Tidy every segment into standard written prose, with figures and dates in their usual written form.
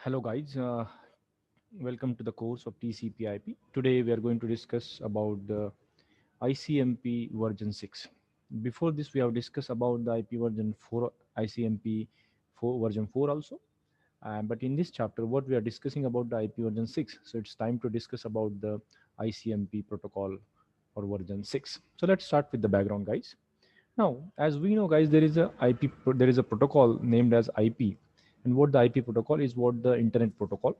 Hello guys, welcome to the course of TCP/IP. Today we are going to discuss about the ICMP version 6. Before this we have discussed about the IP version 4, ICMP 4 version 4 also. But in this chapter what we are discussing about the IP version 6. So it's time to discuss about the ICMP protocol or version 6. So let's start with the background guys. Now, as we know, guys, there is a protocol named as IP, and what the IP protocol is, what the internet protocol,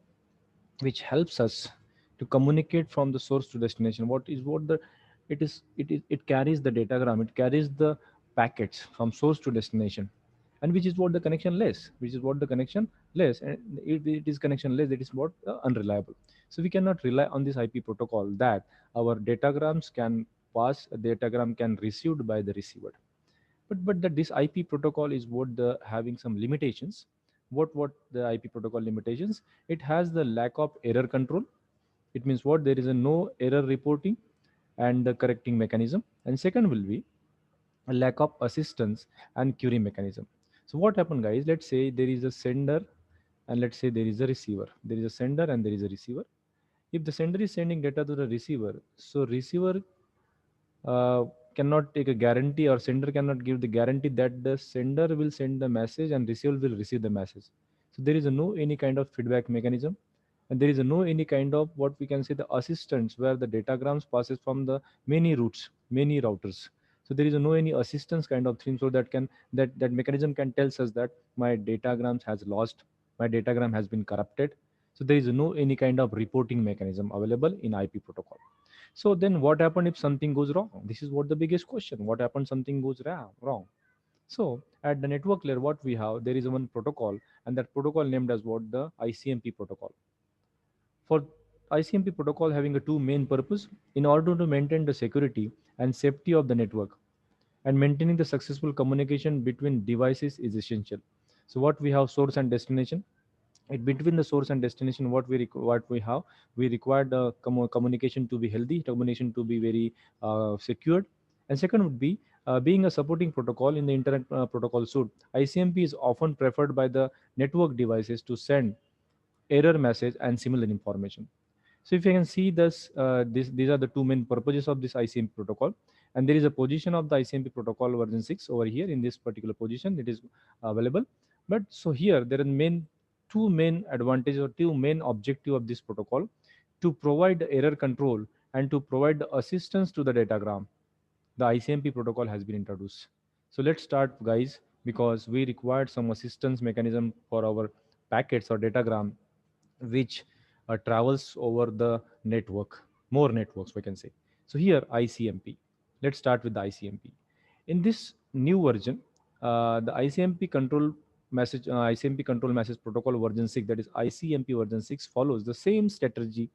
which helps us to communicate from the source to destination. What the it carries the datagram, it carries the packets from source to destination, and which is what the connection less, and it is connection less. It is what unreliable. So we cannot rely on this IP protocol that our datagrams can pass, a datagram can received by the receiver, but this IP protocol is what the having some limitations. What the IP protocol limitations? It has the lack of error control. It means what there is a no error reporting and the correcting mechanism. And second will be a lack of assistance and query mechanism. So what happened, guys? Let's say there is a sender and let's say there is a receiver. There is a sender and there is a receiver. If the sender is sending data to the receiver, so receiver uh, cannot take a guarantee, or sender cannot give the guarantee that the sender will send the message and receiver will receive the message. So there is a no any kind of feedback mechanism, and there is a no any kind of what we can say the assistance where the datagrams passes from the many routes, many routers. So there is a no any assistance kind of thing, so that can that mechanism can tells us that my datagrams has lost, my datagram has been corrupted. So there is no any kind of reporting mechanism available in IP protocol. So then what happened if something goes wrong? This is what the biggest question. What happens something goes wrong? So at the network layer, what we have, there is one protocol, and that protocol named as what the ICMP protocol. For ICMP protocol having a two main purpose in order to maintain the security and safety of the network, and maintaining the successful communication between devices is essential. So what we have, source and destination. It between the source and destination, what we have, we require the communication to be healthy, communication to be very secured. And second would be being a supporting protocol in the internet protocol suite. ICMP is often preferred by the network devices to send error message and similar information. So if you can see this, these are the two main purposes of this ICMP protocol, and there is a position of the ICMP protocol version 6 over here in this particular position. It is available, but so here there are two main advantages or two main objective of this protocol: to provide error control and to provide the assistance to the datagram. The ICMP protocol has been introduced. So let's start, guys, because we required some assistance mechanism for our packets or datagram which travels over the network, more networks we can say. So here ICMP. Let's start with the ICMP. In this new version, the ICMP control message protocol version 6, that is ICMP version 6, follows the same strategy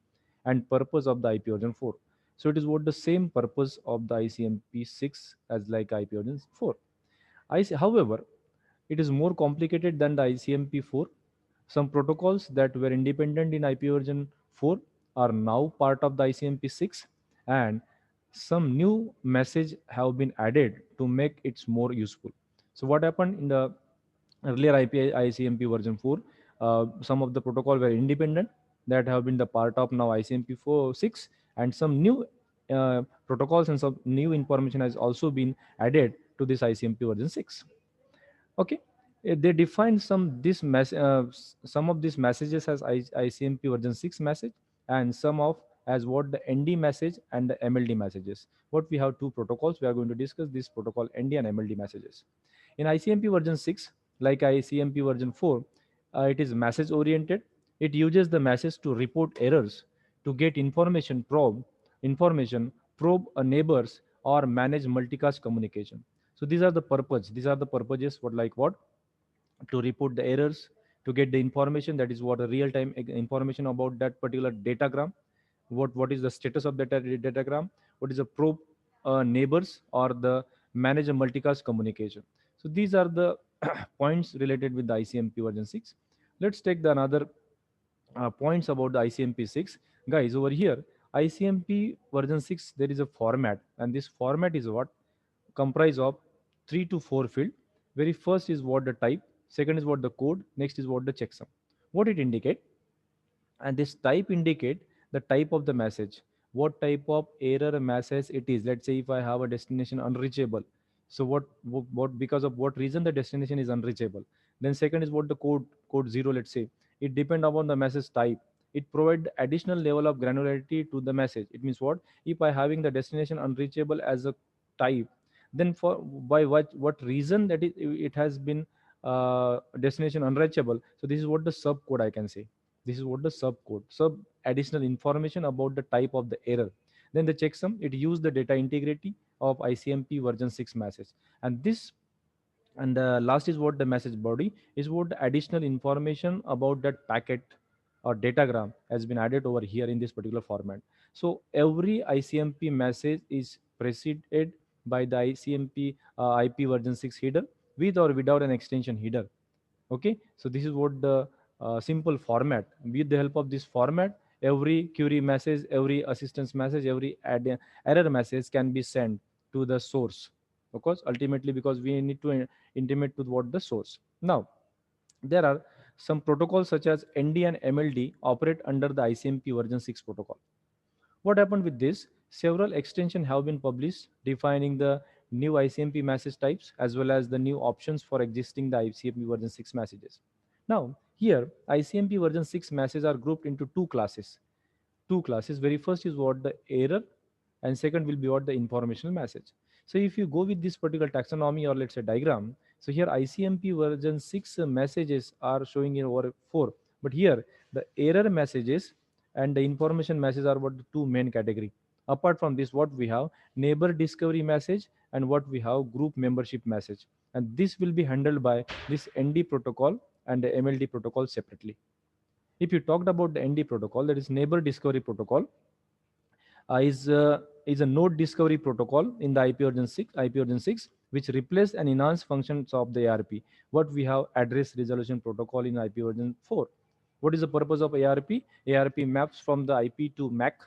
and purpose of the IP version 4. So it is what the same purpose of the ICMP 6 as like IP version 4. However, it is more complicated than the ICMP 4. Some protocols that were independent in IP version 4 are now part of the ICMP 6, and some new message have been added to make it more useful. So what happened in the earlier ICMP version 4? Some of the protocol were independent that have been the part of now ICMP 4 6, and some new protocols and some new information has also been added to this ICMP version 6. Okay. They define some of these messages as ICMP version 6 message, and some of as what the ND message and the MLD messages. What we have two protocols, we are going to discuss this protocol ND and MLD messages. In ICMP version 6, like ICMP version 4, it is message oriented. It uses the message to report errors, to get information, probe a neighbors, or manage multicast communication. So these are the purposes, what like what, to report the errors, to get the information, that is what a real time information about that particular datagram, what is the status of that datagram, what is the probe neighbors, or the manage a multicast communication. So these are the points related with the ICMP version 6. Let's take the another points about the ICMP 6. Guys, over here, ICMP version 6, there is a format, and this format is what comprise of 3 to 4 field. Very first is what the type, second is what the code, next is what the checksum. What it indicate? And this type indicate the type of the message, what type of error message it is. Let's say if I have a destination unreachable, so what because of what reason the destination is unreachable. Then second is what the code 0, let's say, it depend upon the message type. It provide additional level of granularity to the message. It means what, if I having the destination unreachable as a type, then for by what reason that it has been destination unreachable. So this is what the subcode I can say. This is what the subcode, sub additional information about the type of the error. Then the checksum, it use the data integrity of ICMP version 6 message. And this, and the last is what the message body is, what the additional information about that packet or datagram has been added over here in this particular format. So every ICMP message is preceded by the ICMP IP version 6 header, with or without an extension header. Okay, so this is what the simple format. With the help of this format, every query message, every assistance message, every error message can be sent to the source. Of course, ultimately, because we need to intimate to what the source. Now there are some protocols such as ND and MLD operate under the ICMP version 6 protocol. What happened with this? Several extensions have been published defining the new ICMP message types as well as the new options for existing the ICMP version 6 messages. Now, here ICMP version 6 messages are grouped into two classes. Very first is what the error, and second will be what the informational message. So if you go with this particular taxonomy or let's say diagram, so here ICMP version 6 messages are showing in over 4, but here the error messages and the information message are what the two main category. Apart from this, what we have neighbor discovery message and what we have group membership message, and this will be handled by this ND protocol and the MLD protocol separately. If you talked about the ND protocol, that is neighbor discovery protocol, is a node discovery protocol in the IP version 6, which replace and enhance functions of the ARP. What we have address resolution protocol in IP version 4. What is the purpose of ARP? ARP maps from the IP to MAC.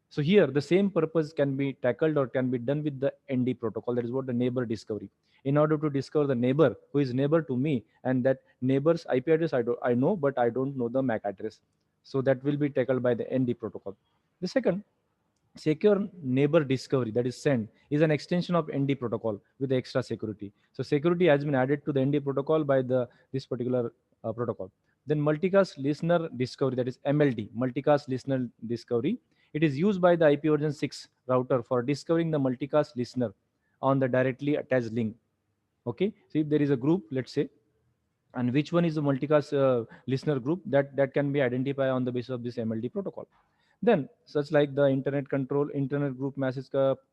So here the same purpose can be tackled or can be done with the ND protocol. That is what the neighbor discovery. In order to discover the neighbor who is neighbor to me, and that neighbor's IP address I know, but I don't know the MAC address. So that will be tackled by the ND protocol. The second, secure neighbor discovery, that is SEND, is an extension of ND protocol with extra security. So security has been added to the ND protocol by the this particular protocol. Then multicast listener discovery, that is MLD, multicast listener discovery. It is used by the IP version 6 router for discovering the multicast listener on the directly attached link. Okay, so if there is a group, let's say, and which one is the multicast listener group, that can be identified on the basis of this MLD protocol. Then such like the internet group message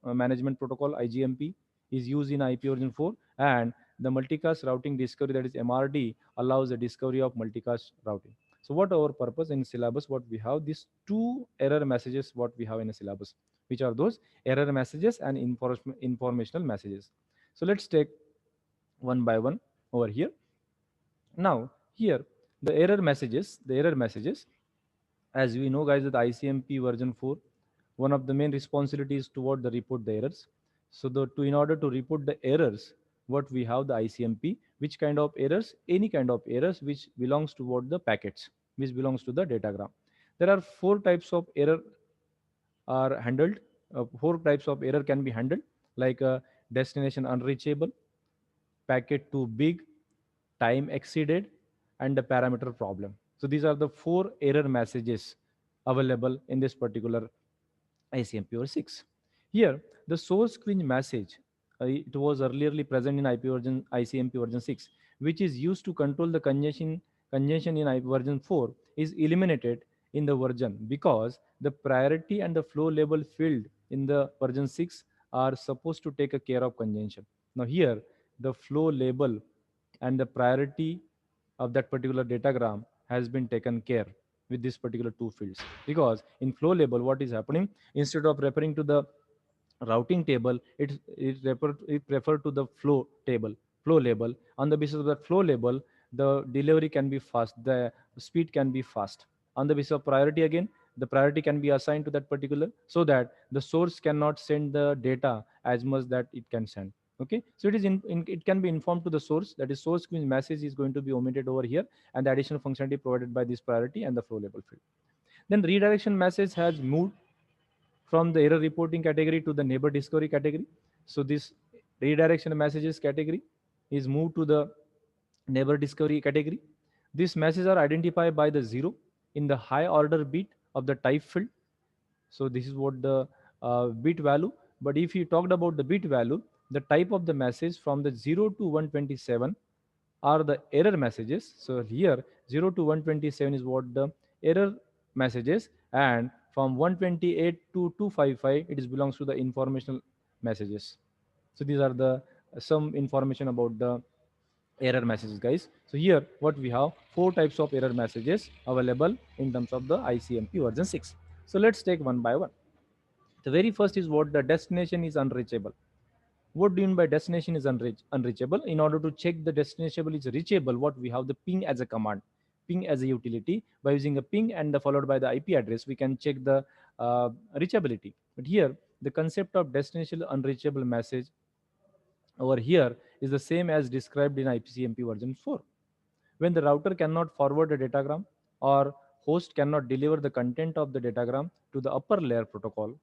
management protocol, IGMP, is used in IP version 4, and the multicast routing discovery, that is MRD, allows the discovery of multicast routing. So what our purpose in syllabus, what we have these two error messages, what we have in a syllabus, which are those error messages and informational messages. So let's take one by one over here. Now, here the error messages, as we know, guys, that ICMP version 4, one of the main responsibilities toward the report the errors. So, in order to report the errors, what we have the ICMP, which kind of errors? Any kind of errors which belongs toward the packets, which belongs to the datagram. There are four types of error are handled. Four types of error can be handled, like destination unreachable, packet too big, time exceeded, and the parameter problem. So these are the four error messages available in this particular ICMP/6. Here, the source quench message, it was earlierly present in ICMP version 6, which is used to control the congestion in IP version 4, is eliminated in the version because the priority and the flow label field in the version 6 are supposed to take a care of congestion. Now here, the flow label and the priority of that particular datagram has been taken care with this particular two fields, because in flow label what is happening, instead of referring to the routing table, it refer to the flow label. On the basis of that flow label, the delivery can be fast, the speed can be fast. On the basis of priority, again, the priority can be assigned to that particular, so that the source cannot send the data as much that it can send. Okay, so it can be informed to the source, that is source means message is going to be omitted over here, and the additional functionality provided by this priority and the flow label field. Then redirection message has moved from the error reporting category to the neighbor discovery category. So this redirection messages category is moved to the neighbor discovery category. These messages are identified by the 0 in the high order bit of the type field. So this is what the bit value. But if you talked about the bit value, the type of the message from the 0 to 127 are the error messages. So here 0 to 127 is what the error messages, and from 128 to 255 it is belongs to the informational messages. So these are the some information about the error messages, guys. So here what we have, four types of error messages available in terms of the ICMP version 6. So let's take one by one. The very first is what the destination is unreachable. What do you mean by destination is unreachable? In order to check the destination is reachable, what we have, the ping as a command, ping as a utility. By using a ping and followed by the IP address, we can check the reachability. But here, the concept of destination unreachable message over here is the same as described in ICMP version 4. When the router cannot forward a datagram or host cannot deliver the content of the datagram to the upper layer protocol,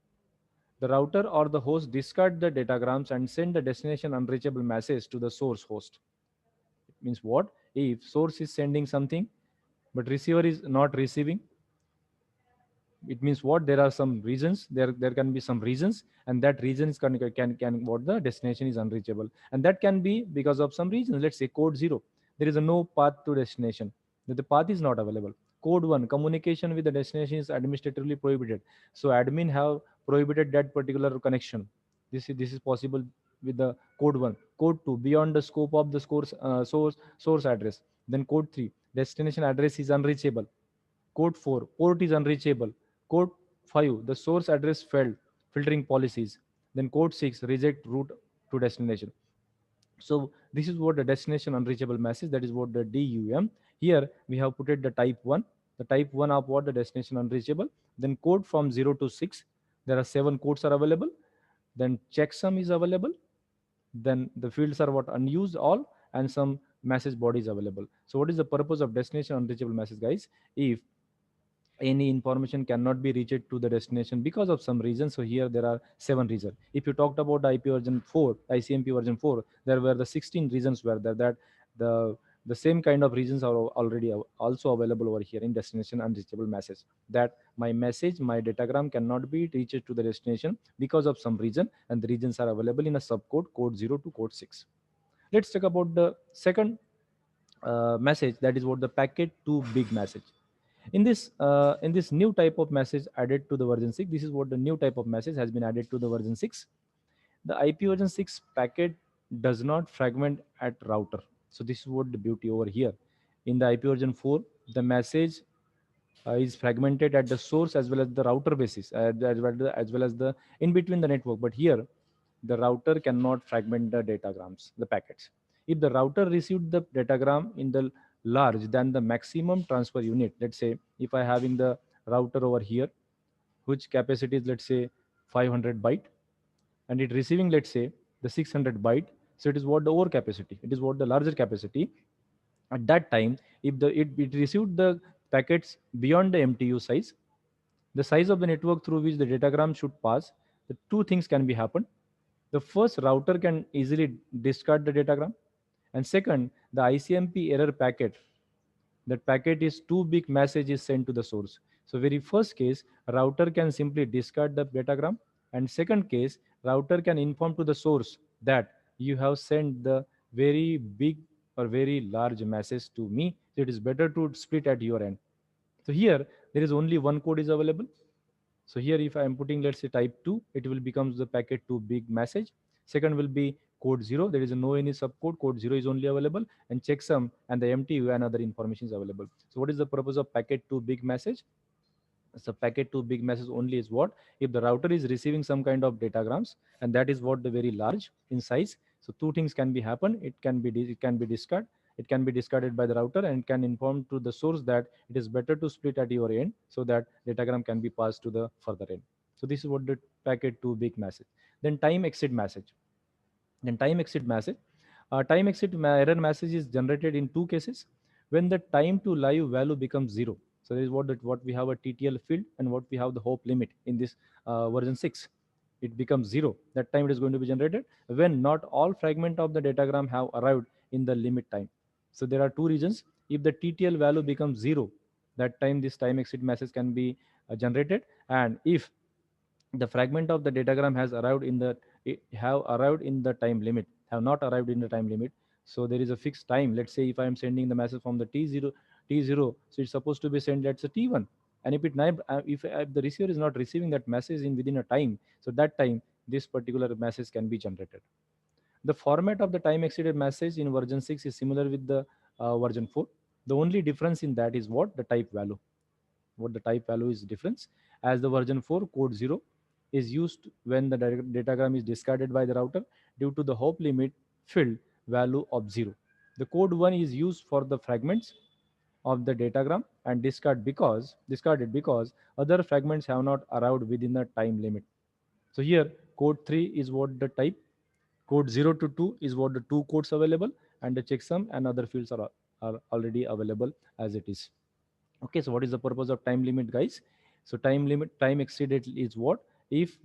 the router or the host discard the datagrams and send the destination unreachable message to the source host. It means what? If source is sending something but receiver is not receiving, it means what, there are some reasons, there can be some reasons, and that reasons can what, the destination is unreachable, and that can be because of some reasons. Let's say code 0, there is a no path to destination, that the path is not available. Code 1, communication with the destination is administratively prohibited, so admin have prohibited that particular connection. This is possible with the code 1. Code 2, beyond the scope of the source address. Then code 3, destination address is unreachable. Code 4, port is unreachable. Code 5, the source address failed, filtering policies. Then code 6, reject route to destination. So this is what the destination unreachable message, that is what the DUM. Here we have put it the type 1. The type 1 of what, the destination unreachable. Then code from 0 to 6. There are 7 codes are available. Then checksum is available. Then the fields are what, unused all, and some message bodies available. So what is the purpose of destination unreachable message, guys? If any information cannot be reached to the destination because of some reason, so here there are 7 reasons. If you talked about IP version 4, ICMP version 4, there were the 16 reasons were there, that the the same kind of reasons are already also available over here in destination unreachable message, that my message, my datagram cannot be reached to the destination because of some reason, and the reasons are available in a subcode code 0 to code 6. Let's talk about the second message, that is what the packet to big message. In this new type of message added to the version 6, this is what the new type of message has been added to the version 6. The IP version 6 packet does not fragment at router. So this is what the beauty over here. In the IP version 4, the message is fragmented at the source as well as the router basis, as well as the in between the network. But here, the router cannot fragment the datagrams, the packets. If the router received the datagram in the large than the maximum transfer unit, let's say if I having the router over here, which capacity is, let's say, 500 byte, and it receiving, let's say, the 600 byte, so it is what the over capacity, it is what the larger capacity. At that time, if it received the packets beyond the MTU size, the size of the network through which the datagram should pass, the two things can be happen. The first, router can easily discard the datagram, and second, the ICMP error packet, that packet is too big, message is sent to the source. So very first case, router can simply discard the datagram, and second case, router can inform to the source that you have sent the very big or very large message to me, so it is better to split at your end. So here there is only one code is available. So here if I am putting, let's say, type 2, it will becomes the packet to big message. Second will be code 0, there is no any subcode, code 0 is only available, and checksum and the MTU and other information is available. So what is the purpose of packet to big message? So packet to big message only is what, if the router is receiving some kind of datagrams, and that is what the very large in size. So two things can be happen, it can be discarded, it can be discarded by the router, and it can inform to the source that it is better to split at your end, so that datagram can be passed to the further end. So this is what the packet to big message. Then time exceed message. Then time exit message. Time exit error message is generated in two cases. When the time to live value becomes zero. So this is what we have a TTL field and what we have the hope limit in this version 6. It becomes zero. That time it is going to be generated when not all fragment of the datagram have arrived in the limit time. So there are two reasons. If the TTL value becomes zero, that time this time exit message can be generated. And if the fragment of the datagram has arrived in the have arrived in the time limit, have not arrived in the time limit, so there is a fixed time. Let's say if I am sending the message from the t0, so it's supposed to be sent, let's say t1. And if the receiver is not receiving that message in within a time, so that time this particular message can be generated. The format of the time exceeded message in version 6 is similar with the version 4. The only difference in that is what the type value. What the type value is difference, as the version 4 code 0 is used when the datagram is discarded by the router due to the hop limit field value of 0. The code 1 is used for the fragments of the datagram and discarded because other fragments have not arrived within the time limit. So here code 3 is what the type, code 0 to 2 is what the two codes available, and the checksum and other fields are already available as it is. Okay, so what is the purpose of time limit, guys? So time exceeded is what? If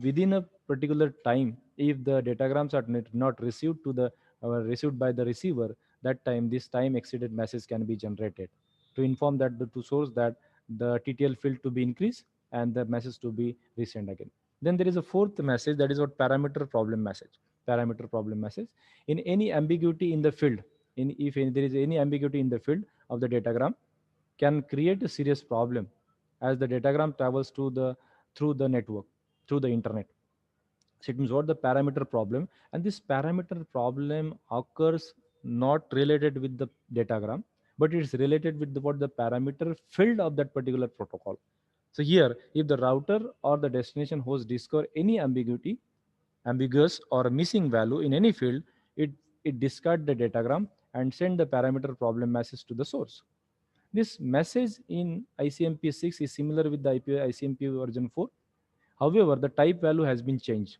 within a particular time, if the datagrams are not received to the received by the receiver, that time this time exceeded message can be generated to inform that the to source that the TTL field to be increased and the message to be resent again. Then there is a fourth message, that is what parameter problem message. Parameter problem message. In any ambiguity in the field, in if there is any ambiguity in the field of the datagram, can create a serious problem as the datagram travels through the network, through the internet. So it means what the parameter problem, and this parameter problem occurs not related with the datagram, but it's related with what the parameter field of that particular protocol. So here, if the router or the destination host discover any ambiguous or missing value in any field, it it discard the datagram and send the parameter problem message to the source. This message in ICMP6 is similar with the ICMP version 4. However, the type value has been changed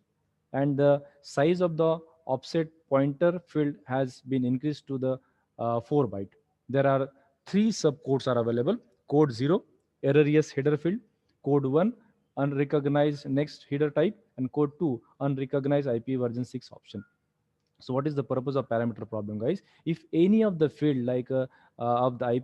and the size of the offset pointer field has been increased to the 4 byte. There are three subcodes are available. Code 0, error yes header field. Code 1, unrecognized next header type. And code 2, unrecognized IP version 6 option. So what is the purpose of parameter problem, guys? If any of the field like of the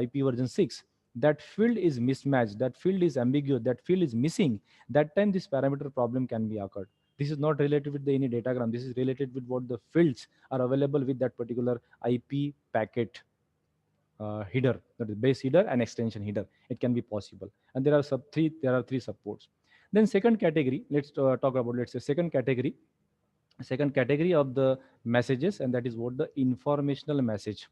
IP version 6, that field is mismatched, that field is ambiguous, that field is missing, that time this parameter problem can be occurred. This is not related with any datagram. This is related with what the fields are available with that particular IP packet header, that is base header and extension header. It can be possible, and there are three supports. Then second category, let's talk about, let's say, second category of the messages, and that is what the informational message.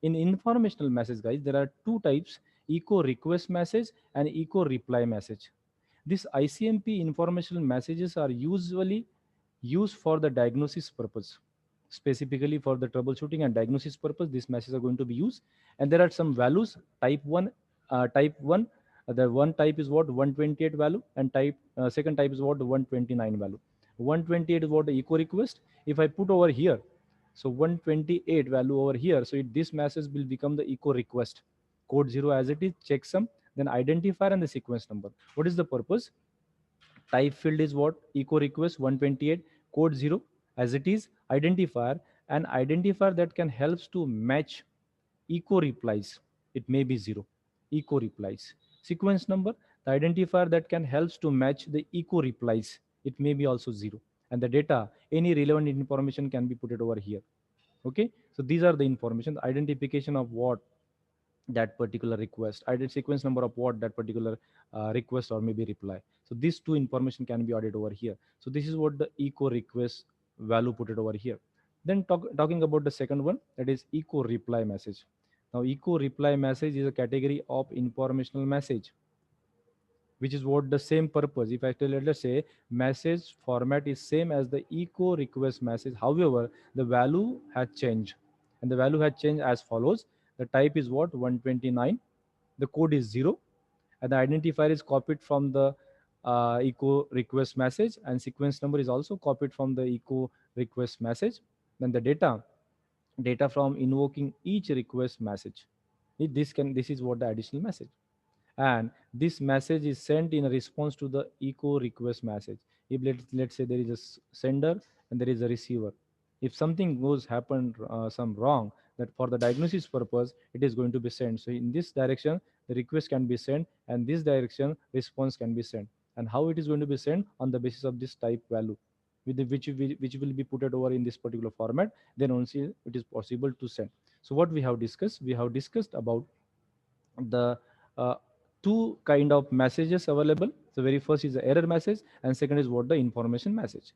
In informational message, guys, there are two types: echo request message and echo reply message. This ICMP informational messages are usually used for the diagnosis purpose, specifically for the troubleshooting and diagnosis purpose. These messages are going to be used, and there are some values. Type 1, the one type is what 128 value, and second type is what 129 value. 128 is what the echo request. If I put over here, so 128 value over here, so this message will become the echo request. Code 0 as it is, checksum, then identifier and the sequence number. What is the purpose? Type field is what? Echo request 128, code 0 as it is, identifier, and identifier that can helps to match echo replies. It may be 0. Echo replies. Sequence number, the identifier that can helps to match the echo replies. It may be also 0. And the data, any relevant information can be put it over here. Okay, so these are the information, the identification of what that particular request, I did sequence number of what that particular request or maybe reply. So these two information can be added over here. So this is what the echo request value put it over here. Then talking about the second one, that is echo reply message. Now echo reply message is a category of informational message, which is what the same purpose. If I tell, let's say, message format is same as the echo request message, however the value has changed, and the value has changed as follows. The type is what 129, the code is 0, and the identifier is copied from the echo request message, and sequence number is also copied from the echo request message. Then the data from invoking each request message. This is what the additional message, and this message is sent in a response to the echo request message. If let's say there is a sender and there is a receiver, if something goes happen some wrong, that for the diagnosis purpose it is going to be sent. So in this direction the request can be sent, and this direction response can be sent. And how it is going to be sent? On the basis of this type value, with which will be put it over in this particular format, then only it is possible to send. So what we have discussed about the uh, two kind of messages available. So very first is the error message, and second is what the information message.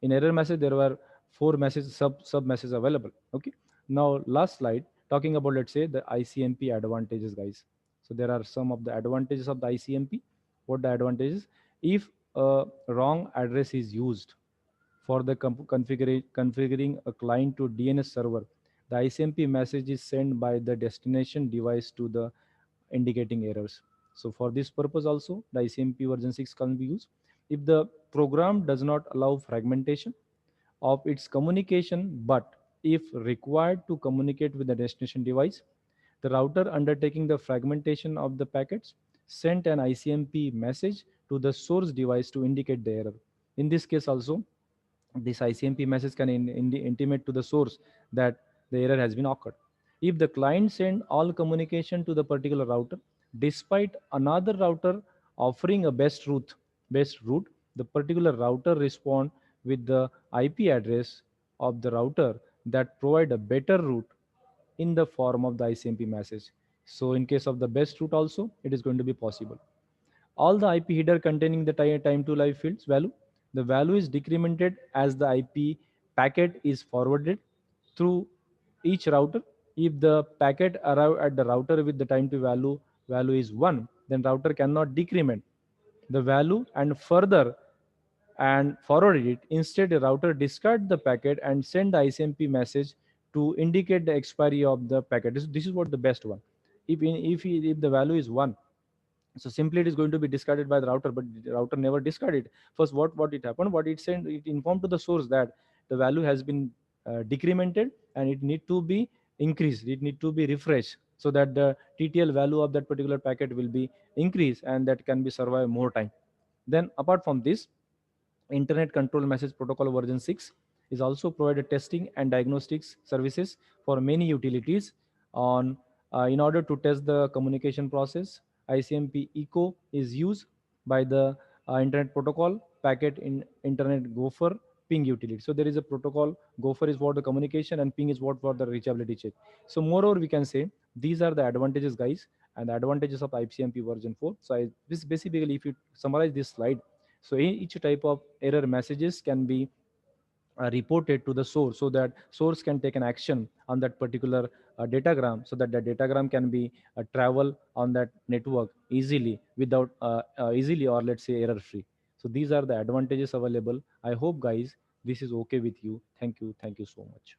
In error message there were four messages, sub messages available. Okay, now last slide, talking about, let's say, the ICMP advantages, guys. So there are some of the advantages of the ICMP. What the advantages? If a wrong address is used for the configuring a client to DNS server, the ICMP message is sent by the destination device to the indicating errors. So for this purpose also, the ICMP version 6 can be used. If the program does not allow fragmentation of its communication, but if required to communicate with the destination device, the router undertaking the fragmentation of the packets sent an ICMP message to the source device to indicate the error. In this case also, this ICMP message can intimate to the source that the error has been occurred. If the client send all communication to the particular router, despite another router offering a best route, the particular router respond with the IP address of the router that provide a better route in the form of the ICMP message. So in case of the best route also, it is going to be possible. All the IP header containing the time to live fields value, the value is decremented as the IP packet is forwarded through each router. If the packet arrive at the router with the time to value is 1, then router cannot decrement the value and further and forward it. Instead, a router discard the packet and send the ICMP message to indicate the expiry of the packet. This is what the best one. If the value is 1, so simply it is going to be discarded by the router, but the router never discarded. First, what it happened, what it sent, it informed to the source that the value has been decremented and it need to be increased, it need to be refreshed, so that the TTL value of that particular packet will be increased and that can be survive more time. Then apart from this, Internet Control Message Protocol version 6 is also provided testing and diagnostics services for many utilities. In order to test the communication process, ICMP Echo is used by the Internet Protocol packet in Internet Gopher ping utility. So there is a protocol. Gopher is for the communication and ping is what for the reachability check. So moreover, we can say these are the advantages, guys, and the advantages of ICMP version 4. So this basically, if you summarize this slide, so each type of error messages can be reported to the source, so that source can take an action on that particular datagram, so that the datagram can be travel on that network easily without easily, or let's say error free. So these are the advantages available. I hope, guys, this is okay with you. Thank you so much.